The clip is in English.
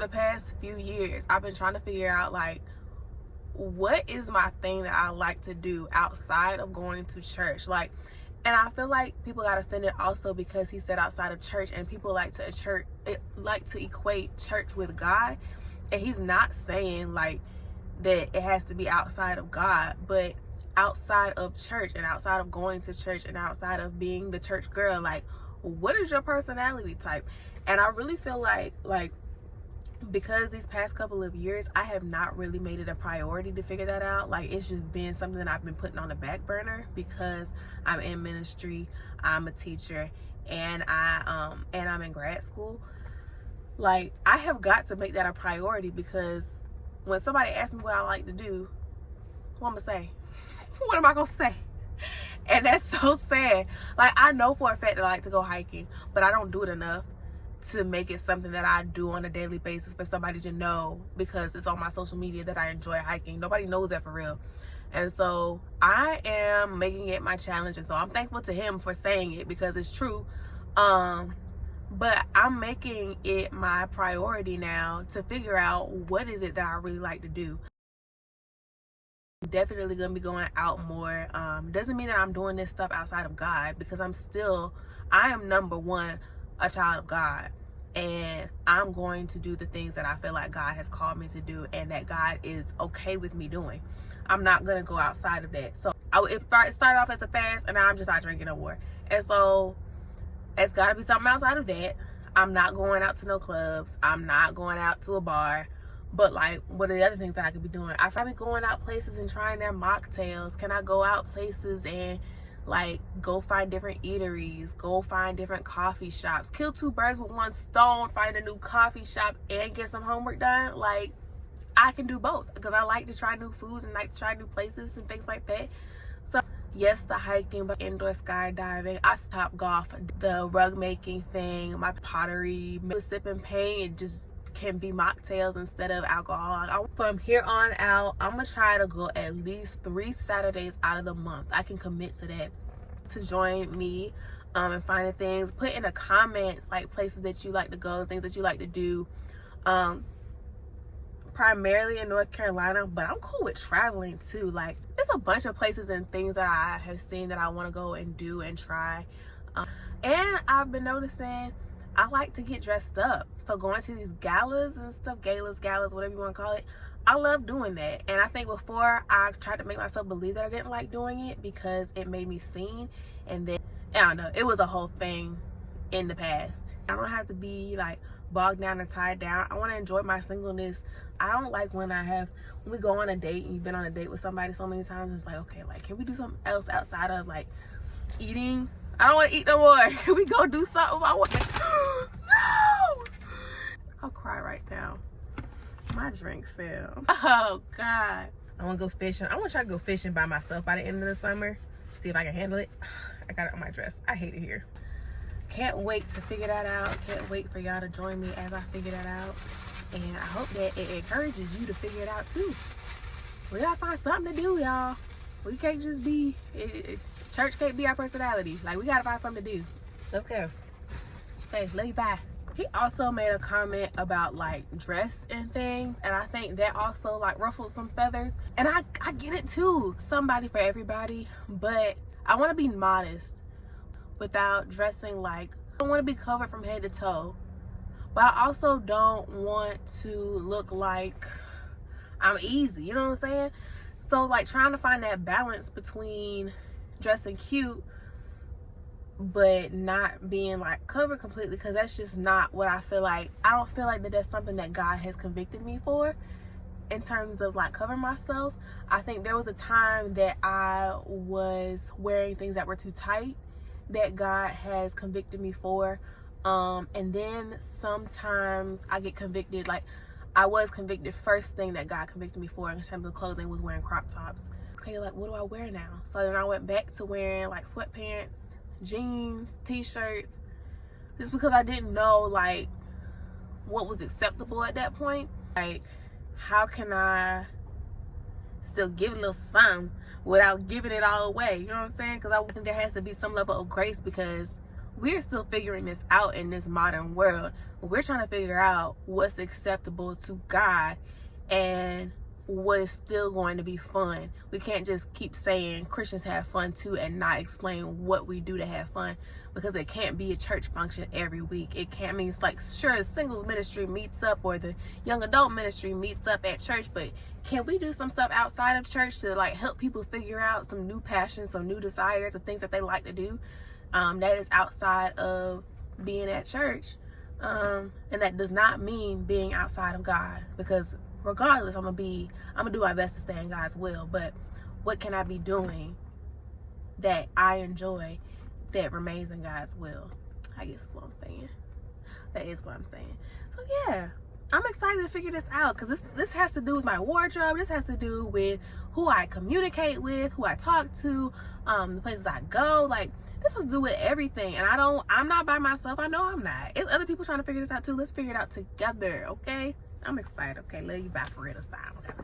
The past few years, I've been trying to figure out like what is my thing that I like to do outside of going to church. Like, and I feel like people got offended also because he said outside of church, and people like to equate church with God, and he's not saying like that it has to be outside of God, but outside of church and outside of going to church and outside of being the church girl, like what is your personality type? And I really feel like because these past couple of years I have not really made it a priority to figure that out. Like, it's just been something that I've been putting on the back burner because I'm in ministry, I'm a teacher, and I'm in grad school. Like, I have got to make that a priority, because when somebody asks me what I like to do, what am I gonna say? What am I gonna say? And that's so sad. Like, I know for a fact that I like to go hiking, but I don't do it enough to make it something that I do on a daily basis for somebody to know, because it's on my social media that I enjoy hiking. Nobody knows that for real. And so I am making it my challenge, and so I'm thankful to him for saying it, because it's true. But I'm making it my priority now to figure out what is it that I really like to do. I'm definitely gonna be going out more. Doesn't mean that I'm doing this stuff outside of God, because I am number one a child of God, and I'm going to do the things that I feel like God has called me to do and that God is okay with me doing. I'm not gonna go outside of that. So it started off as a fast, and now I'm just not drinking no more. And so it's got to be something outside of that. I'm not going out to no clubs, I'm not going out to a bar. But like, what are the other things that I could be doing? I probably going out places and trying their mocktails. Can I go out places and like go find different eateries, go find different coffee shops, kill two birds with one stone, find a new coffee shop and get some homework done? Like, I can do both, because I like to try new foods and like to try new places and things like that. So yes, the hiking, but indoor skydiving, I stopped golf, the rug making thing, my pottery, sipping paint, it just can be mocktails instead of alcohol. From here on out, I'm gonna try to go at least 3 Saturdays out of the month. I can commit to that. To join me and finding things, put in the comments like places that you like to go, things that you like to do. Primarily in North Carolina, but I'm cool with traveling too. Like, there's a bunch of places and things that I have seen that I want to go and do and try. And I've been noticing I like to get dressed up, so going to these galas and stuff, galas, whatever you want to call it, I love doing that. And I think before I tried to make myself believe that I didn't like doing it because it made me seen, and then I don't know, it was a whole thing in the past. I don't have to be like bogged down or tied down. I want to enjoy my singleness. I don't like when we go on a date and you've been on a date with somebody so many times, it's like, okay, like, can we do something else outside of like eating? I don't want to eat no more. Can we go do something? I want no! I'll cry right now. My drink fell. Oh God. I want to go fishing. I want to try to go fishing by myself by the end of the summer. See if I can handle it. I got it on my dress. I hate it here. Can't wait to figure that out. Can't wait for y'all to join me as I figure that out. And I hope that it encourages you to figure it out too. We gotta find something to do, y'all. We can't just be, church can't be our personality. Like, we gotta find something to do. Let's go. Okay, love you, bye. He also made a comment about like dress and things, and I think that also like ruffled some feathers. And I get it too. Somebody for everybody, but I want to be modest without dressing like, I don't want to be covered from head to toe, but I also don't want to look like I'm easy, you know what I'm saying? So like, trying to find that balance between dressing cute but not being like covered completely, because that's just not what I feel like. I don't feel like that's something that God has convicted me for in terms of like covering myself. I think there was a time that I was wearing things that were too tight that God has convicted me for. And then sometimes I get convicted, like I was convicted, first thing that God convicted me for in terms of clothing was wearing crop tops. Okay, like, what do I wear now? So then I went back to wearing like sweatpants, jeans, t-shirts, just because I didn't know like what was acceptable at that point. Like, how can I still give a little something without giving it all away? You know what I'm saying? Because I think there has to be some level of grace, because we're still figuring this out in this modern world. We're trying to figure out what's acceptable to God and what is still going to be fun. We can't just keep saying Christians have fun too and not explain what we do to have fun, because it can't be a church function every week. It can't mean, it's like, sure, the singles ministry meets up or the young adult ministry meets up at church, but can we do some stuff outside of church to like help people figure out some new passions, some new desires, and things that they like to do that is outside of being at church? And that does not mean being outside of God, because regardless, I'm gonna do my best to stay in God's will. But what can I be doing that I enjoy that remains in God's will? I guess is what I'm saying. That is what I'm saying. So yeah, I'm excited to figure this out, because this has to do with my wardrobe. This has to do with who I communicate with, who I talk to, the places I go. Like, this has to do with everything. And I'm not by myself. I know I'm not. It's other people trying to figure this out too. Let's figure it out together, okay? I'm excited. Okay, love you. Bye for real this time. Okay.